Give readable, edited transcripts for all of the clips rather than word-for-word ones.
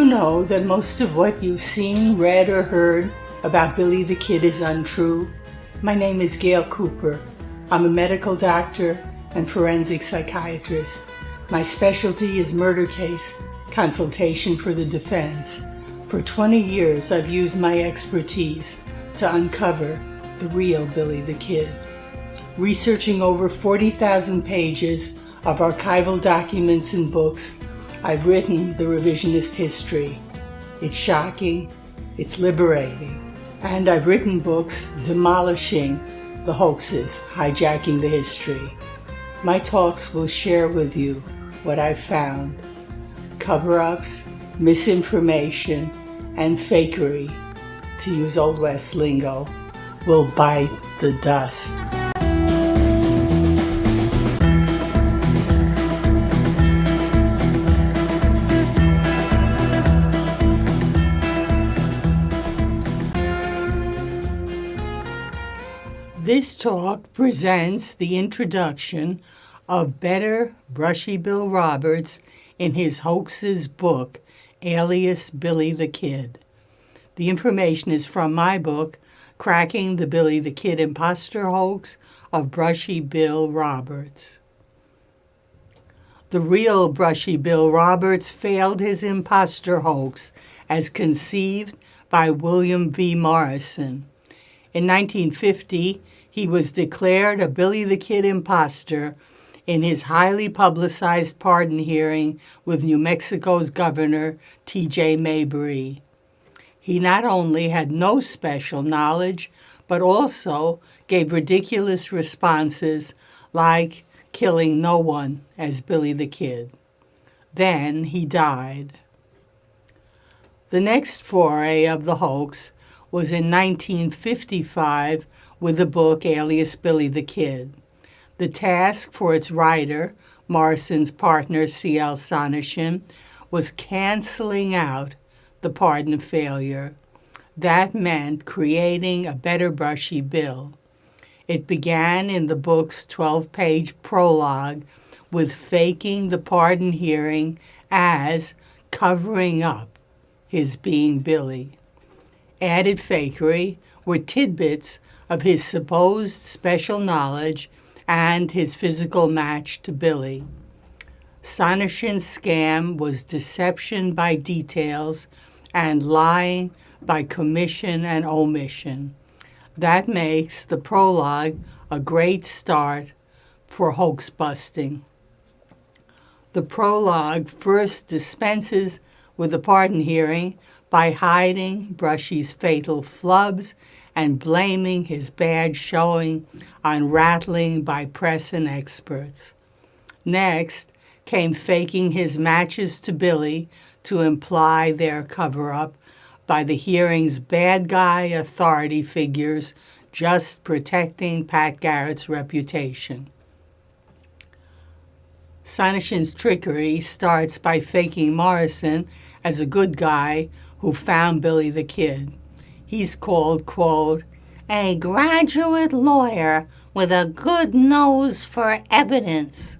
know that most of what you've seen, read, or heard about Billy the Kid is untrue? My name is Gail Cooper. I'm a medical doctor and forensic psychiatrist. My specialty is murder case consultation for the defense. For 20 years, I've used my expertise to uncover the real Billy the Kid. Researching over 40,000 pages of archival documents and books, I've written the revisionist history. It's shocking, it's liberating, and I've written books demolishing the hoaxes, hijacking the history. My talks will share with you what I've found. Cover-ups, misinformation, and fakery, to use Old West lingo, will bite the dust. This talk presents the introduction of Better Brushy Bill Roberts in his hoaxes book, alias Billy the Kid. The information is from my book, Cracking the Billy the Kid Imposter Hoax of Brushy Bill Roberts. The real Brushy Bill Roberts failed his imposter hoax as conceived by WilliamVMorrison. In 1950, he was declared a Billy the Kid imposter in his highly publicized pardon hearing with New Mexico's Governor T.J. Mabry. He not only had no special knowledge, but also gave ridiculous responses like killing no one as Billy the Kid. Then he died. The next foray of the hoax was in 1955 with the book alias Billy the Kid. The task for its writer, Morrison's partner C.L. Sonneshin, was canceling out the pardon failure. That meant creating a better Brushy Bill. It began in the book's 12-page prologue with faking the pardon hearing as covering up his being Billy. Added fakery were tidbits of his supposed special knowledge and his physical match to Billy. Sonneshin's scam was deception by details and lying by commission and omission. That makes the prologue a great start for hoax busting. The prologue first dispenses with the pardon hearing by hiding Brushy's fatal flubs and blaming his bad showing on rattling by press and experts. Next came faking his matches to Billy to imply their cover-up by the hearing's bad guy authority figures just protecting Pat Garrett's reputation. Sonneshin's trickery starts by faking Morrison as a good guy who found Billy the Kid. He's called, quote, a graduate lawyer with a good nose for evidence.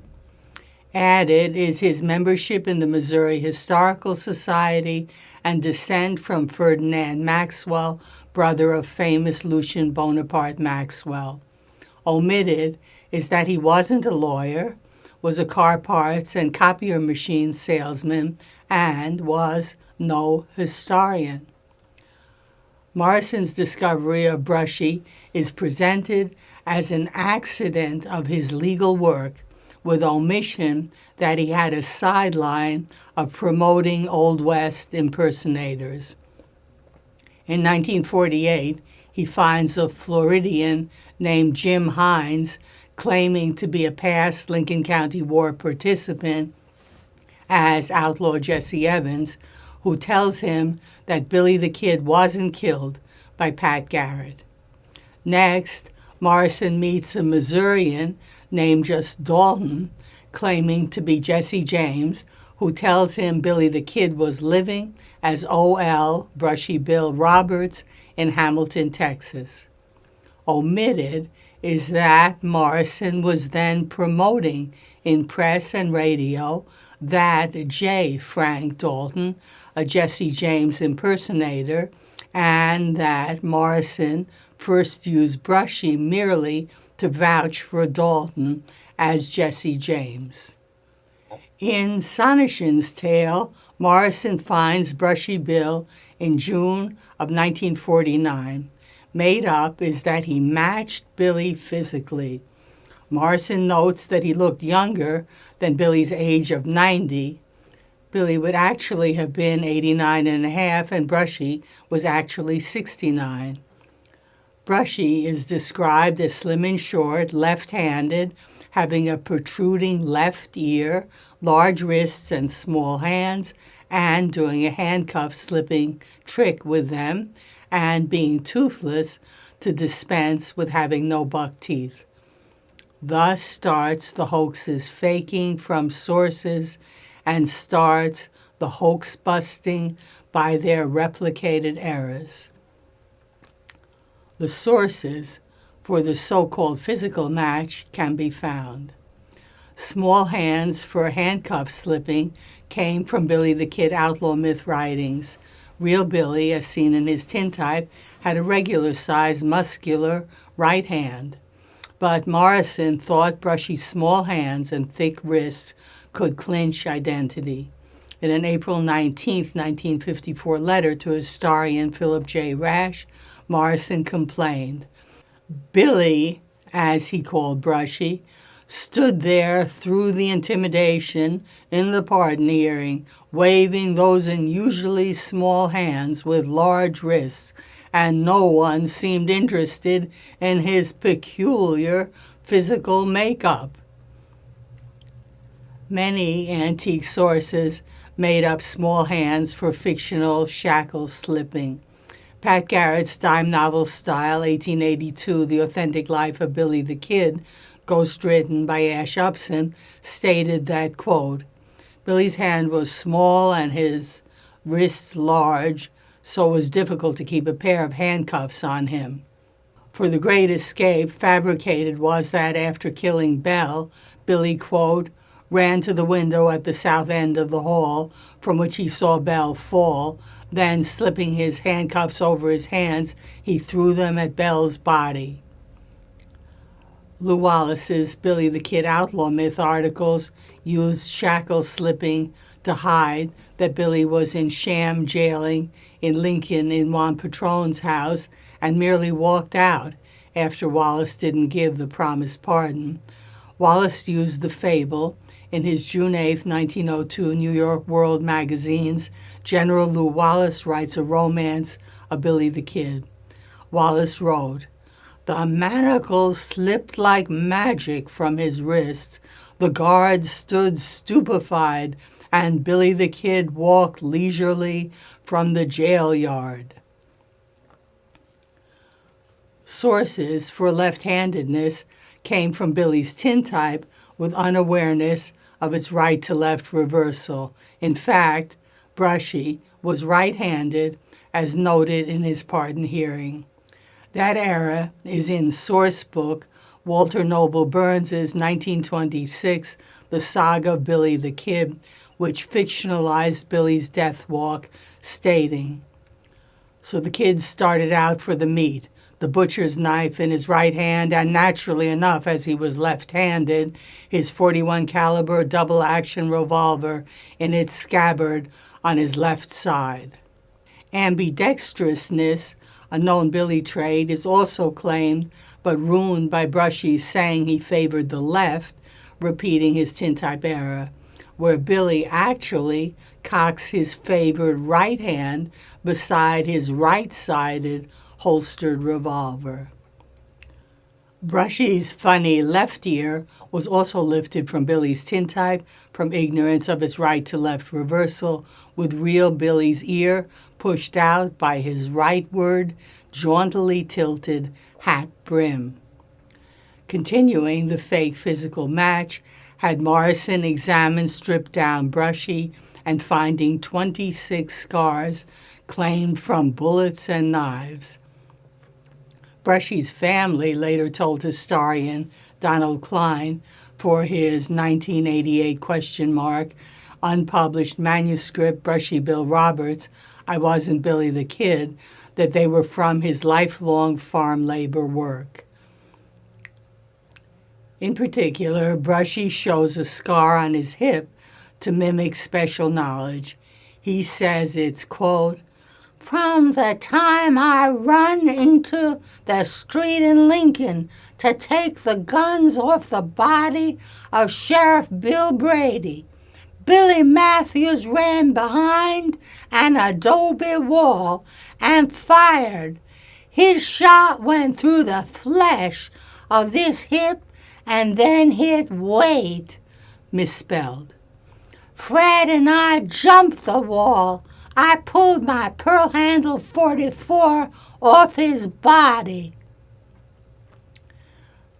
Added is his membership in the Missouri Historical Society and descent from Ferdinand Maxwell, brother of famous Lucien Bonaparte Maxwell. Omitted is that he wasn't a lawyer, was a car parts and copier machine salesman, and was no historian. Morrison's discovery of Brushy is presented as an accident of his legal work, with omission that he had a sideline of promoting Old West impersonators. In 1948, he finds a Floridian named Jim Hines claiming to be a past Lincoln County War participant as outlaw Jesse Evans, who tells him that Billy the Kid wasn't killed by Pat Garrett. Next, Morrison meets a Missourian named just Dalton, claiming to be Jesse James, who tells him Billy the Kid was living as O.L. Brushy Bill Roberts in Hamilton, Texas. Omitted is that Morrison was then promoting in press and radio that J. Frank Dalton, a Jesse James impersonator, and that Morrison first used Brushy merely to vouch for Dalton as Jesse James. In Sonnishen's tale, Morrison finds Brushy Bill in June of 1949. Made up is that he matched Billy physically. Morrison notes that he looked younger than Billy's age of 90. Billy would actually have been 89 and a half, and Brushy was actually 69. Brushy is described as slim and short, left-handed, having a protruding left ear, large wrists and small hands, and doing a handcuff slipping trick with them, and being toothless to dispense with having no buck teeth. Thus starts the hoax's faking from sources and starts the hoax busting by their replicated errors. The sources for the so-called physical match can be found. Small hands for handcuff slipping came from Billy the Kid outlaw myth writings. Real Billy, as seen in his tintype, had a regular-sized, muscular right hand. But Morrison thought Brushy's small hands and thick wrists could clinch identity. In an April 19, 1954 letter to historian Philip J. Rash, Morrison complained, "Billy, as he called Brushy, stood there through the intimidation in the pardon hearing, waving those unusually small hands with large wrists, and no one seemed interested in his peculiar physical makeup." Many antique sources made up small hands for fictional shackle slipping. Pat Garrett's dime novel style, 1882, The Authentic Life of Billy the Kid, ghostwritten by Ash Upson, stated that, quote, "Billy's hand was small and his wrists large, so it was difficult to keep a pair of handcuffs on him." For the great escape, fabricated was that after killing Bell, Billy, quote, ran to the window at the south end of the hall from which he saw Bell fall. Then, slipping his handcuffs over his hands, he threw them at Bell's body. Lew Wallace's Billy the Kid Outlaw Myth articles used shackle slipping to hide that Billy was in sham jailing in Lincoln in Juan Patron's house and merely walked out after Wallace didn't give the promised pardon. Wallace used the fable in his June 8, 1902 New York World magazine's General Lew Wallace Writes a Romance of Billy the Kid. Wallace wrote, "The manacles slipped like magic from his wrists. The guards stood stupefied, and Billy the Kid walked leisurely from the jail yard." Sources for left-handedness came from Billy's tintype with unawareness of its right-to-left reversal. In fact, Brushy was right-handed, as noted in his pardon hearing. That era is in source book Walter Noble Burns's 1926 The Saga of Billy the Kid, which fictionalized Billy's death walk, stating, "So the kid started out for the meat, the butcher's knife in his right hand, and naturally enough, as he was left-handed, his .41 caliber double-action revolver in its scabbard on his left side." Ambidextrousness, a known Billy trait, is also claimed, but ruined by Brushy's saying he favored the left, repeating his tintype error, where Billy actually cocks his favored right hand beside his right-sided holstered revolver. Brushy's funny left ear was also lifted from Billy's tintype from ignorance of its right-to-left reversal, with real Billy's ear pushed out by his rightward, jauntily tilted hat brim. Continuing the fake physical match, had Morrison examined stripped-down Brushy and finding 26 scars claimed from bullets and knives. Brushy's family later told historian Donald Klein for his 1988 question mark unpublished manuscript, Brushy Bill Roberts, I Wasn't Billy the Kid, that they were from his lifelong farm labor work. In particular, Brushy shows a scar on his hip to mimic special knowledge. He says it's, quote, "From the time I run into the street in Lincoln to take the guns off the body of Sheriff Bill Brady, Billy Matthews ran behind an adobe wall and fired. His shot went through the flesh of this hip and then hit weight," misspelled. "Fred and I jumped the wall. I pulled my pearl handle .44 off his body."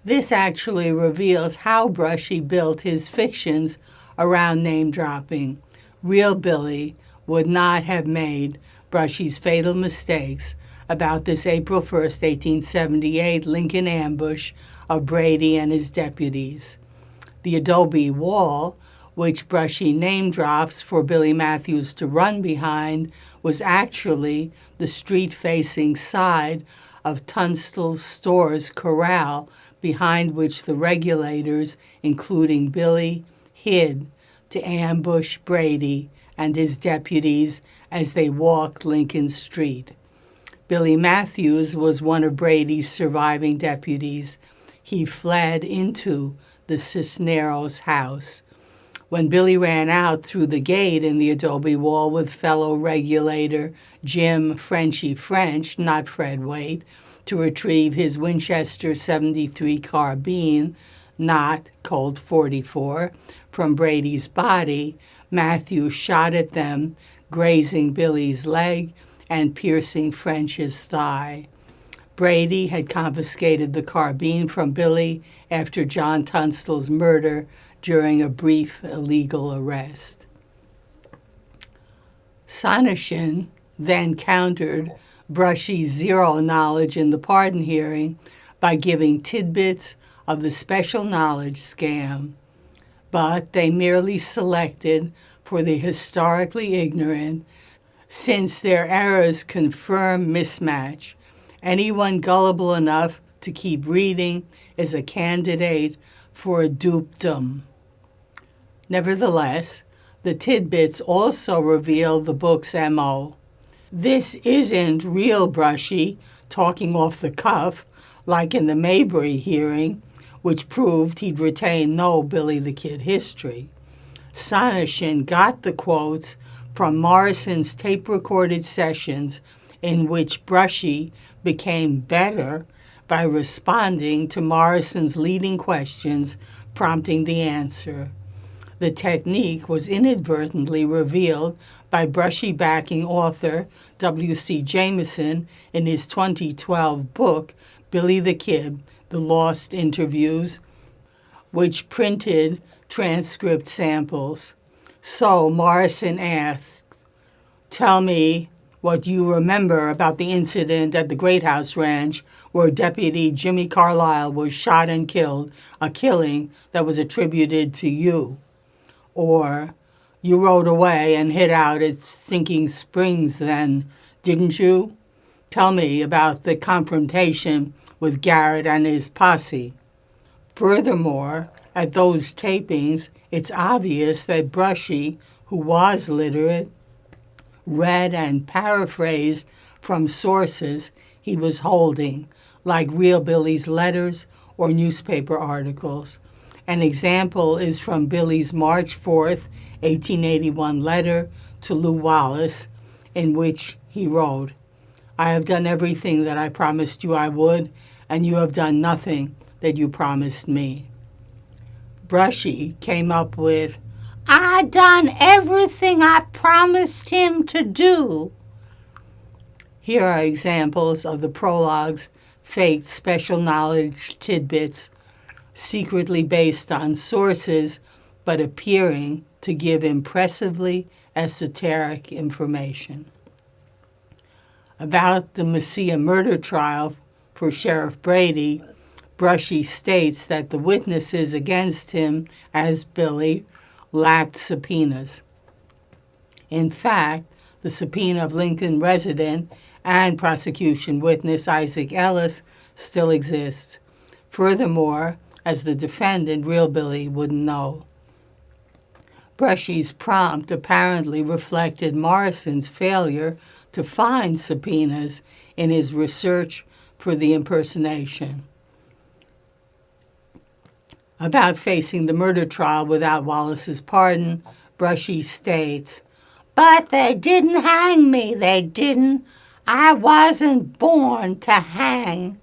This actually reveals how Brushy built his fictions around name-dropping. Real Billy would not have made Brushy's fatal mistakes about this April 1st, 1878 Lincoln ambush of Brady and his deputies. The adobe wall, which Brushy name-drops for Billy Matthews to run behind, was actually the street-facing side of Tunstall's store's corral, behind which the regulators, including Billy, hid to ambush Brady and his deputies as they walked Lincoln Street. Billy Matthews was one of Brady's surviving deputies. He fled into the Cisneros house. When Billy ran out through the gate in the adobe wall with fellow regulator Jim Frenchy French, not Fred Waite, to retrieve his Winchester .73 carbine, not Colt .44, from Brady's body, Matthews shot at them, grazing Billy's leg and piercing French's thigh. Brady had confiscated the carbine from Billy after John Tunstall's murder during a brief illegal arrest. Sonneshin then countered Brushy's zero knowledge in the pardon hearing by giving tidbits of the special knowledge scam, but they merely selected for the historically ignorant, since their errors confirm mismatch. Anyone gullible enough to keep reading is a candidate for a dupedom. Nevertheless, the tidbits also reveal the book's MO. This isn't real Brushy talking off the cuff, like in the Mabry hearing, which proved he'd retained no Billy the Kid history. Sonneshin got the quotes from Morrison's tape-recorded sessions in which Brushy became better by responding to Morrison's leading questions, prompting the answer. The technique was inadvertently revealed by Brushy backing author W.C. Jameson in his 2012 book, Billy the Kid, The Lost Interviews, which printed transcript samples. So Morrison asked, "Tell me what you remember about the incident at the Great House Ranch where Deputy Jimmy Carlisle was shot and killed, a killing that was attributed to you." Or, "You rode away and hid out at Sinking Springs then, didn't you? Tell me about the confrontation with Garrett and his posse." Furthermore, at those tapings, it's obvious that Brushy, who was literate, read and paraphrased from sources he was holding, like real Billy's letters or newspaper articles. An example is from Billy's March 4th, 1881 letter to Lew Wallace, in which he wrote, "I have done everything that I promised you I would, and you have done nothing that you promised me." Brushy came up with, "I done everything I promised him to do." Here are examples of the prologue's faked special knowledge tidbits, secretly based on sources, but appearing to give impressively esoteric information. About the Messiah murder trial for Sheriff Brady, Brushy states that the witnesses against him as Billy lacked subpoenas. In fact, the subpoena of Lincoln resident and prosecution witness Isaac Ellis still exists. Furthermore, as the defendant, real Billy wouldn't know. Brushy's prompt apparently reflected Morrison's failure to find subpoenas in his research for the impersonation. About facing the murder trial without Wallace's pardon, Brushy states, "But they didn't hang me, they didn't. I wasn't born to hang."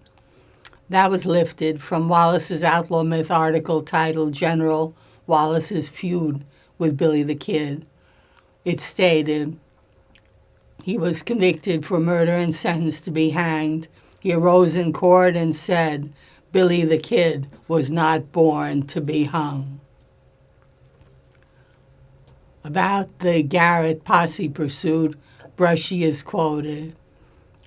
That was lifted from Wallace's Outlaw Myth article titled General Wallace's Feud with Billy the Kid. It stated, he was convicted for murder and sentenced to be hanged. He arose in court and said, Billy the Kid was not born to be hung. About the Garrett posse pursuit, Brushy is quoted,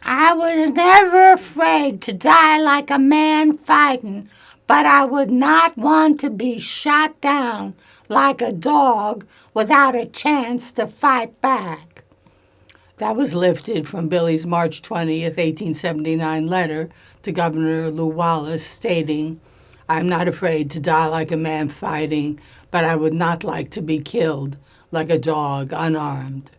"I was never afraid to die like a man fighting, but I would not want to be shot down like a dog without a chance to fight back." That was lifted from Billy's March 20th, 1879 letter to Governor Lew Wallace stating, "I'm not afraid to die like a man fighting, but I would not like to be killed like a dog unarmed."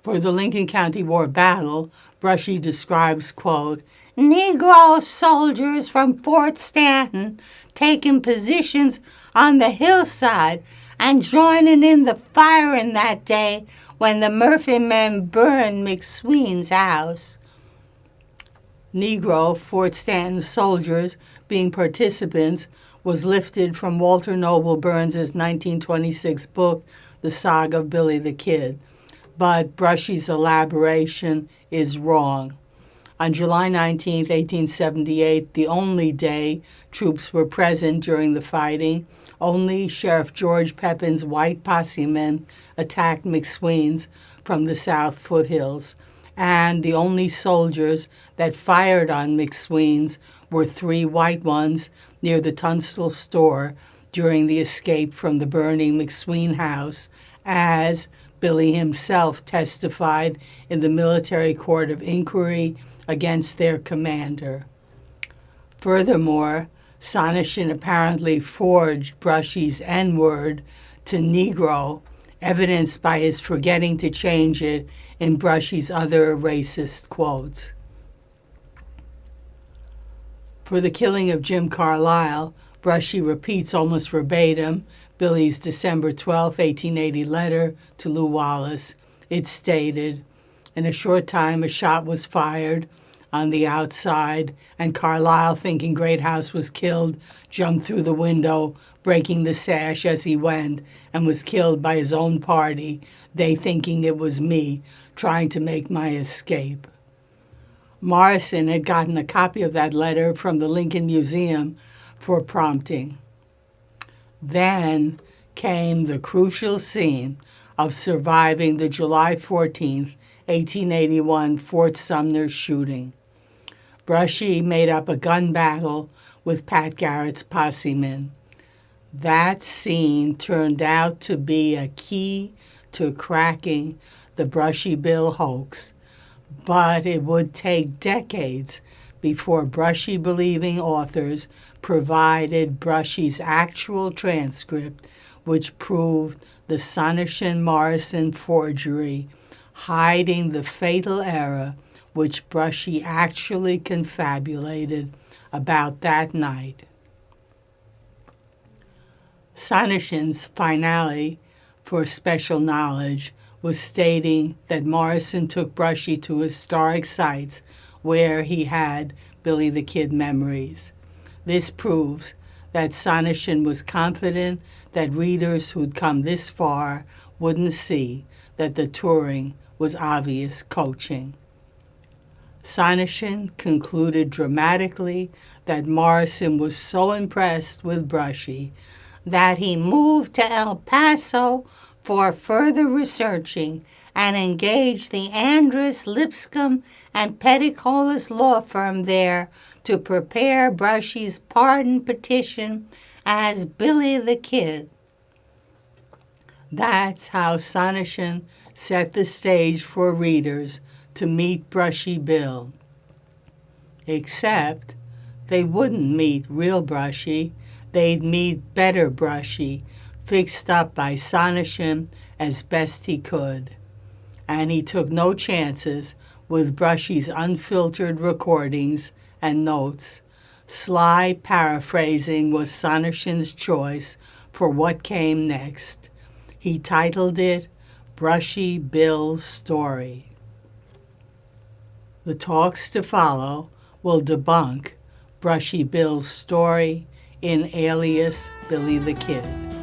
For the Lincoln County War battle, Brushy describes, quote, "Negro soldiers from Fort Stanton taking positions on the hillside and joining in the firing that day when the Murphy men burned McSween's house." Negro Fort Stanton soldiers being participants was lifted from Walter Noble Burns's 1926 book, The Saga of Billy the Kid. But Brushy's elaboration is wrong. On July 19, 1878, the only day troops were present during the fighting, only Sheriff George Pepin's white posse men attacked McSween's from the south foothills, and the only soldiers that fired on McSween's were 3 white ones near the Tunstall store during the escape from the burning McSween house, as Billy himself testified in the military court of inquiry against their commander. Furthermore, Sonneshin apparently forged Brushy's N-word to Negro, evidenced by his forgetting to change it in Brushy's other racist quotes. For the killing of Jim Carlisle, Brushy repeats almost verbatim Billy's December 12, 1880 letter to Lew Wallace. It stated, "In a short time a shot was fired on the outside, and Carlisle, thinking Greathouse was killed, jumped through the window, breaking the sash as he went, and was killed by his own party, they thinking it was me, trying to make my escape." Morrison had gotten a copy of that letter from the Lincoln Museum for prompting. Then came the crucial scene of surviving the July 14, 1881 Fort Sumner shooting. Brushy made up a gun battle with Pat Garrett's posse men. That scene turned out to be a key to cracking the Brushy Bill hoax, but it would take decades before Brushy-believing authors provided Brushy's actual transcript, which proved the Sonneshin-Morrison forgery, hiding the fatal error which Brushy actually confabulated about that night. Sonneshin's finale for special knowledge was stating that Morrison took Brushy to historic sites where he had Billy the Kid memories. This proves that Sonneshin was confident that readers who'd come this far wouldn't see that the touring was obvious coaching. Sonneshin concluded dramatically that Morrison was so impressed with Brushy that he moved to El Paso for further researching and engaged the Andrus, Lipscomb, and Petticolas law firm there to prepare Brushy's pardon petition as Billy the Kid. That's how Sonneshin set the stage for readers to meet Brushy Bill. Except they wouldn't meet real Brushy, they'd meet better Brushy, fixed up by Sonishim as best he could. And he took no chances with Brushy's unfiltered recordings and notes. Sly paraphrasing was Sonishim's choice for what came next. He titled it Brushy Bill's Story. The talks to follow will debunk Brushy Bill's story in alias Billy the Kid.